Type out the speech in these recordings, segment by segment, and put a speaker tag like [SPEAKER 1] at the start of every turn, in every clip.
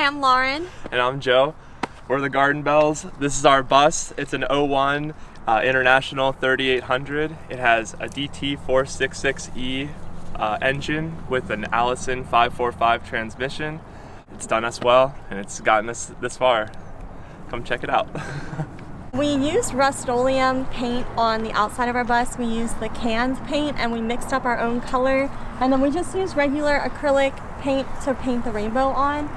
[SPEAKER 1] Hi, I'm Lauren.
[SPEAKER 2] And I'm Joe. We're the Gardenbelles. This is our bus. It's an '01 International 3800. It has a DT 466E engine with an Allison 545 transmission. It's done us well, and it's gotten us this far. Come check it out.
[SPEAKER 1] We used Rust-Oleum paint on the outside of our bus. We used the canned paint and we mixed up our own color. And then we just used regular acrylic paint to paint the rainbow on.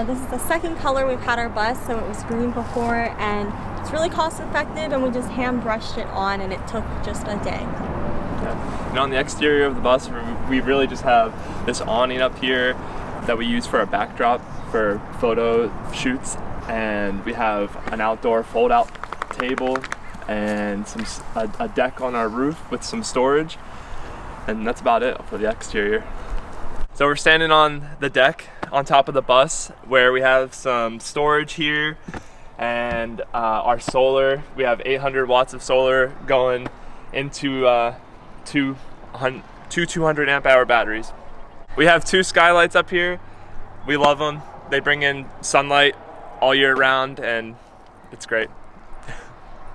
[SPEAKER 1] This is the second color we've had our bus, so it was green before, and it's really cost effective, and we just hand brushed it on and it took just a day.
[SPEAKER 2] Yeah. And on the exterior of the bus, we really just have this awning up here that we use for a backdrop for photo shoots. And we have an outdoor fold-out table and a deck on our roof with some storage, and that's about it for the exterior. So we're standing on the deck on top of the bus where we have some storage here and our solar. We have 800 watts of solar going into two 200 amp hour batteries. We have two skylights up here. We love them. They bring in sunlight all year round, and it's great.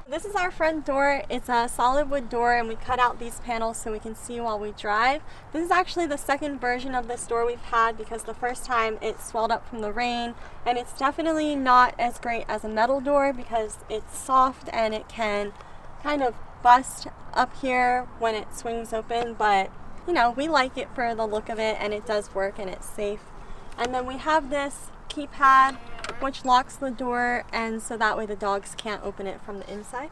[SPEAKER 1] This is our front door. It's a solid wood door, and we cut out these panels so we can see while we drive. This is actually the second version of this door we've had because the first time it swelled up from the rain, and it's definitely not as great as a metal door because it's soft and it can kind of bust up here when it swings open, but you know, we like it for the look of it, and it does work and it's safe. And then we have this keypad which locks the door, and so that way the dogs can't open it from the inside.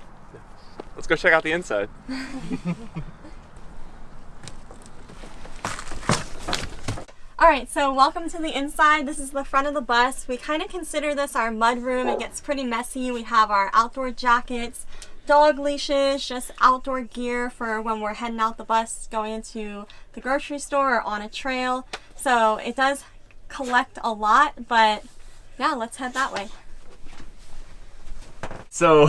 [SPEAKER 2] Let's go check out the inside.
[SPEAKER 1] Alright, so welcome to the inside. This is the front of the bus. We kind of consider this our mud room. It gets pretty messy. We have our outdoor jackets, dog leashes, just outdoor gear for when we're heading out the bus, going into the grocery store or on a trail. So it does collect a lot, but yeah, let's head that way.
[SPEAKER 2] So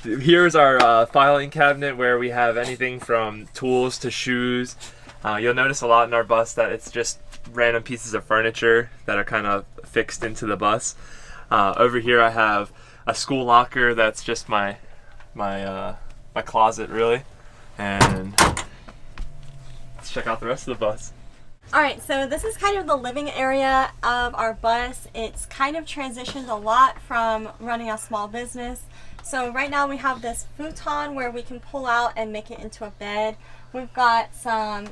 [SPEAKER 2] here's our filing cabinet where we have anything from tools to shoes. You'll notice a lot in our bus that it's just random pieces of furniture that are kind of fixed into the bus. Over here I have a school locker that's just my closet really. And let's check out the rest of the bus.
[SPEAKER 1] Alright, so this is kind of the living area of our bus. It's kind of transitioned a lot from running a small business. So right now we have this futon where we can pull out and make it into a bed. We've got some,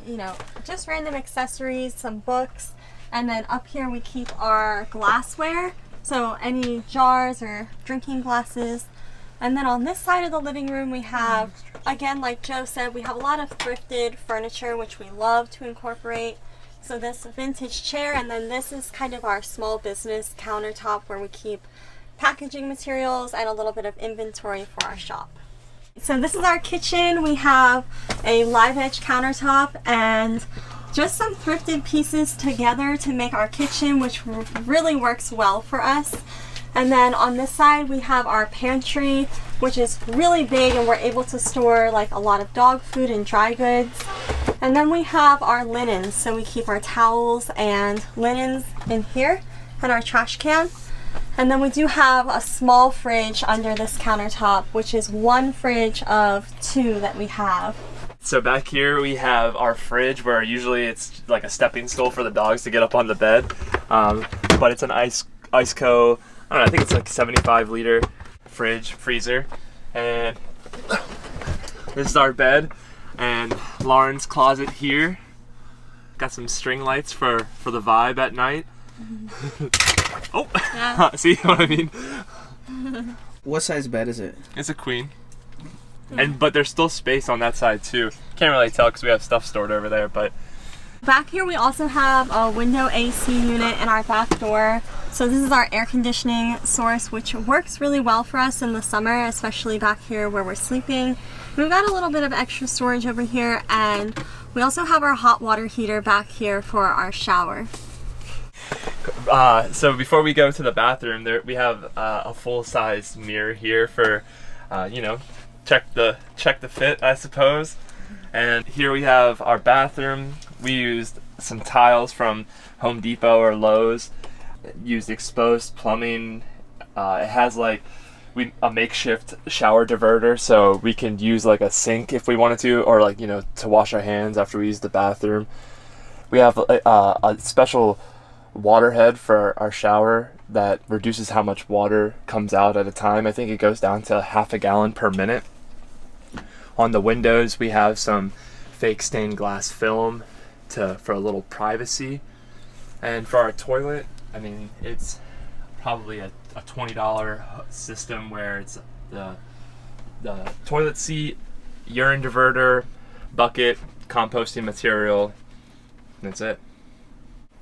[SPEAKER 1] just random accessories, some books, and then up here we keep our glassware. So any jars or drinking glasses. And then on this side of the living room we have, again, like Joe said, we have a lot of thrifted furniture which we love to incorporate. So this vintage chair, and then this is kind of our small business countertop where we keep packaging materials and a little bit of inventory for our shop. So this is our kitchen. We have a live edge countertop and just some thrifted pieces together to make our kitchen, which really works well for us. And then on this side we have our pantry, which is really big, and we're able to store like a lot of dog food and dry goods. And then we have our linens, so we keep our towels and linens in here, and our trash can. And then we do have a small fridge under this countertop, which is one fridge of two that we have.
[SPEAKER 2] So back here we have our fridge where usually it's like a stepping stool for the dogs to get up on the bed. But it's an Iceco, I don't know, I think it's like 75-liter freezer. And this is our bed. And Lauren's closet here. Got some string lights for the vibe at night. Oh, yeah. See what I mean?
[SPEAKER 3] What size bed is it?
[SPEAKER 2] It's a queen. But there's still space on that side too. Can't really tell because we have stuff stored over there, but
[SPEAKER 1] back here we also have a window AC unit in our back door. So this is our air conditioning source, which works really well for us in the summer, especially back here where we're sleeping. We've got a little bit of extra storage over here, and we also have our hot water heater back here for our shower.
[SPEAKER 2] So before we go to the bathroom, we have a full-size mirror here for, check the fit, I suppose. And here we have our bathroom. We used some tiles from Home Depot or Lowe's. used exposed plumbing. It has like a makeshift shower diverter, so we can use like a sink if we wanted to, or like, you know, to wash our hands after we use the bathroom. We have a special water head for our shower that reduces how much water comes out at a time. I think it goes down to half a gallon per minute. On the windows, we have some fake stained glass film for a little privacy. And for our toilet, I mean, it's probably a $20 system where it's the toilet seat, urine diverter, bucket, composting material. That's it.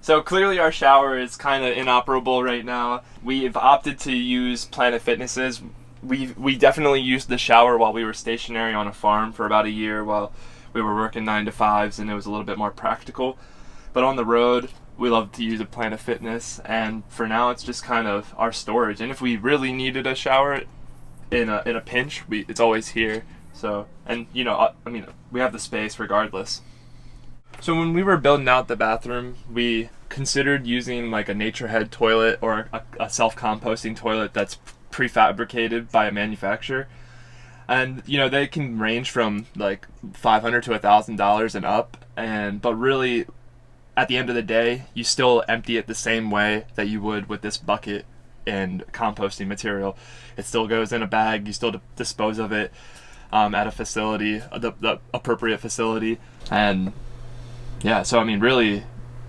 [SPEAKER 2] So clearly our shower is kind of inoperable right now. We've opted to use Planet Fitnesses. We definitely used the shower while we were stationary on a farm for about a year while we were working 9 to 5s, and it was a little bit more practical. But on the road, we love to use a Planet Fitness, and for now it's just kind of our storage. And if we really needed a shower in a pinch, it's always here. So, and you know, I mean, we have the space regardless. So when we were building out the bathroom, we considered using like a nature head toilet or a self-composting toilet that's prefabricated by a manufacturer. And you know, they can range from like $500 to $1,000 and up, but really at the end of the day, you still empty it the same way that you would with this bucket and composting material. It still goes in a bag. You still dispose of it at a facility, the appropriate facility. And yeah, so I mean, really,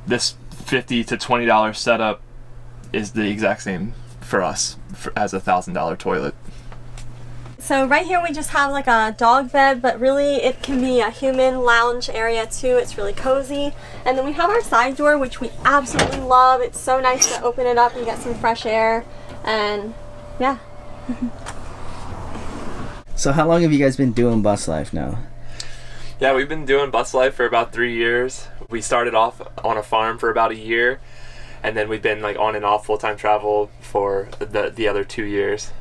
[SPEAKER 2] this $50 to $20 setup is the exact same for us as a $1,000 toilet.
[SPEAKER 1] So right here we just have like a dog bed, but really it can be a human lounge area too. It's really cozy. And then we have our side door, which we absolutely love. It's so nice to open it up and get some fresh air. And yeah.
[SPEAKER 3] So how long have you guys been doing bus life now?
[SPEAKER 2] Yeah, we've been doing bus life for about 3 years. We started off on a farm for about a year, and then we've been like on and off full-time travel for the other 2 years.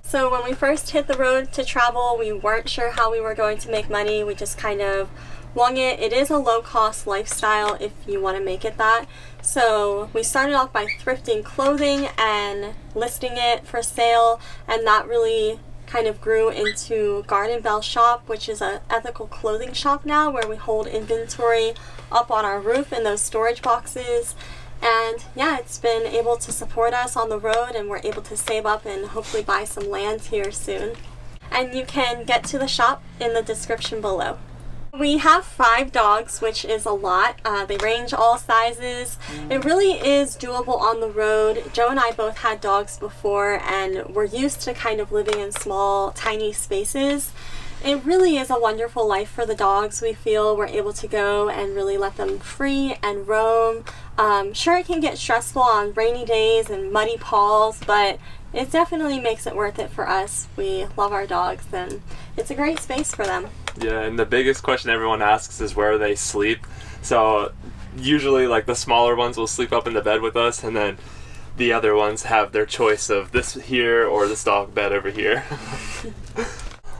[SPEAKER 1] So when we first hit the road to travel, we weren't sure how we were going to make money. We just kind of wung it. It is a low-cost lifestyle if you want to make it that. So we started off by thrifting clothing and listing it for sale, and that really kind of grew into Gardenbelle Shop, which is an ethical clothing shop now where we hold inventory up on our roof in those storage boxes. And yeah, it's been able to support us on the road, and we're able to save up and hopefully buy some land here soon. And you can get to the shop in the description below. We have 5 dogs, which is a lot. They range all sizes. It really is doable on the road. Joe and I both had dogs before, and we're used to kind of living in small, tiny spaces. It really is a wonderful life for the dogs. We feel we're able to go and really let them free and roam. Sure, it can get stressful on rainy days and muddy paws, but it definitely makes it worth it for us. We love our dogs, and it's a great space for them.
[SPEAKER 2] Yeah, and the biggest question everyone asks is where they sleep. So usually like the smaller ones will sleep up in the bed with us, and then the other ones have their choice of this here or this dog bed over here.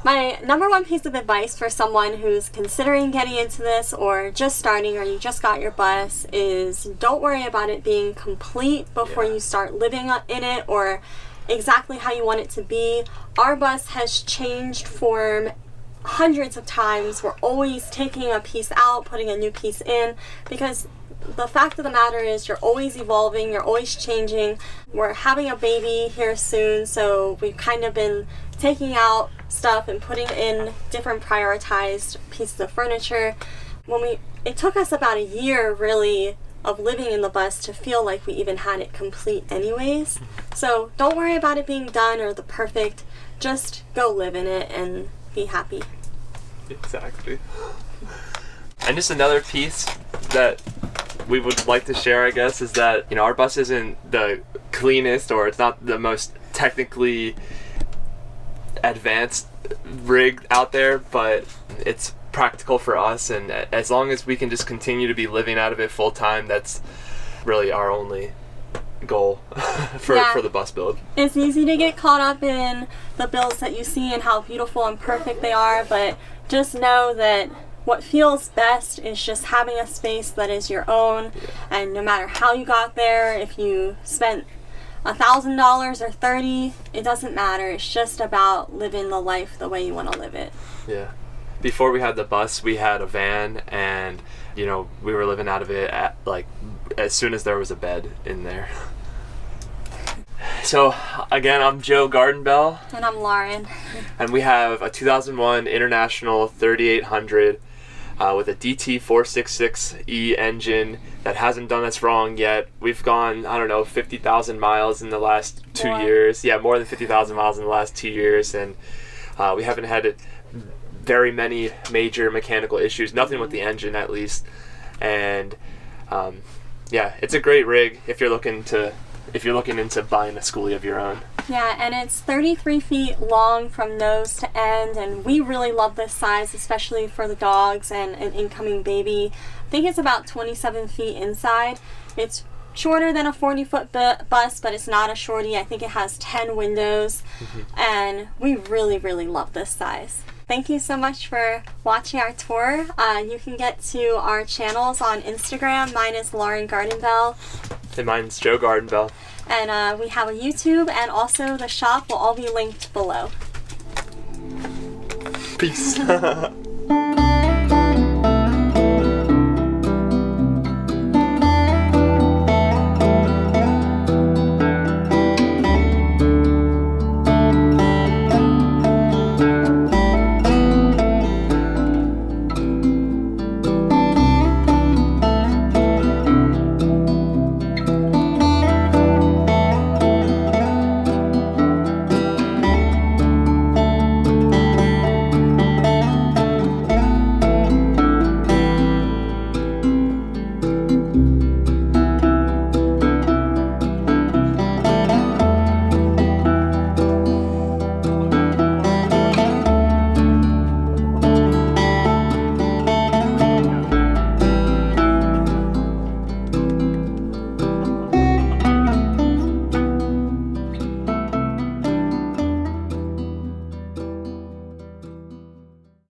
[SPEAKER 1] My number one piece of advice for someone who's considering getting into this or just starting or you just got your bus is don't worry about it being complete before you start living in it or exactly how you want it to be. Our bus has changed form hundreds of times. We're always taking a piece out, putting a new piece in, because the fact of the matter is you're always evolving, you're always changing. We're having a baby here soon, so we've kind of been taking out stuff and putting in different prioritized pieces of furniture. It took us about a year really of living in the bus to feel like we even had it complete anyways. So don't worry about it being done or the perfect, just go live in it and be happy.
[SPEAKER 2] Exactly. And just another piece that we would like to share, I guess, is that, you know, our bus isn't the cleanest or it's not the most technically advanced rig out there, but it's practical for us, and as long as we can just continue to be living out of it full time, that's really our only goal for the bus build.
[SPEAKER 1] It's easy to get caught up in the builds that you see and how beautiful and perfect they are, but just know that what feels best is just having a space that is your own, and no matter how you got there, if you spent $1,000 or 30, it doesn't matter. It's just about living the life the way you want to live it.
[SPEAKER 2] Yeah. Before we had the bus, we had a van, and we were living out of it as soon as there was a bed in there. So again, I'm Joe Gardenbelle.
[SPEAKER 1] And I'm Lauren.
[SPEAKER 2] And we have a 2001 International 3800 with a DT466E engine that hasn't done us wrong yet. We've gone, 50,000 miles in the last 2 years. Yeah, more than 50,000 miles in the last 2 years. And we haven't had very many major mechanical issues, nothing with the engine at least. And it's a great rig if you're looking into buying a skoolie of your own.
[SPEAKER 1] Yeah, and it's 33 feet long from nose to end, and we really love this size, especially for the dogs and an incoming baby. I think it's about 27 feet inside. It's shorter than a 40-foot bus, but it's not a shorty. I think it has 10 windows, and we really, really love this size. Thank you so much for watching our tour. You can get to our channels on Instagram. Mine is Lauren Gardenbelle.
[SPEAKER 2] And mine's Joe Gardenbelle.
[SPEAKER 1] And we have a YouTube, and also the shop will all be linked below.
[SPEAKER 2] Peace.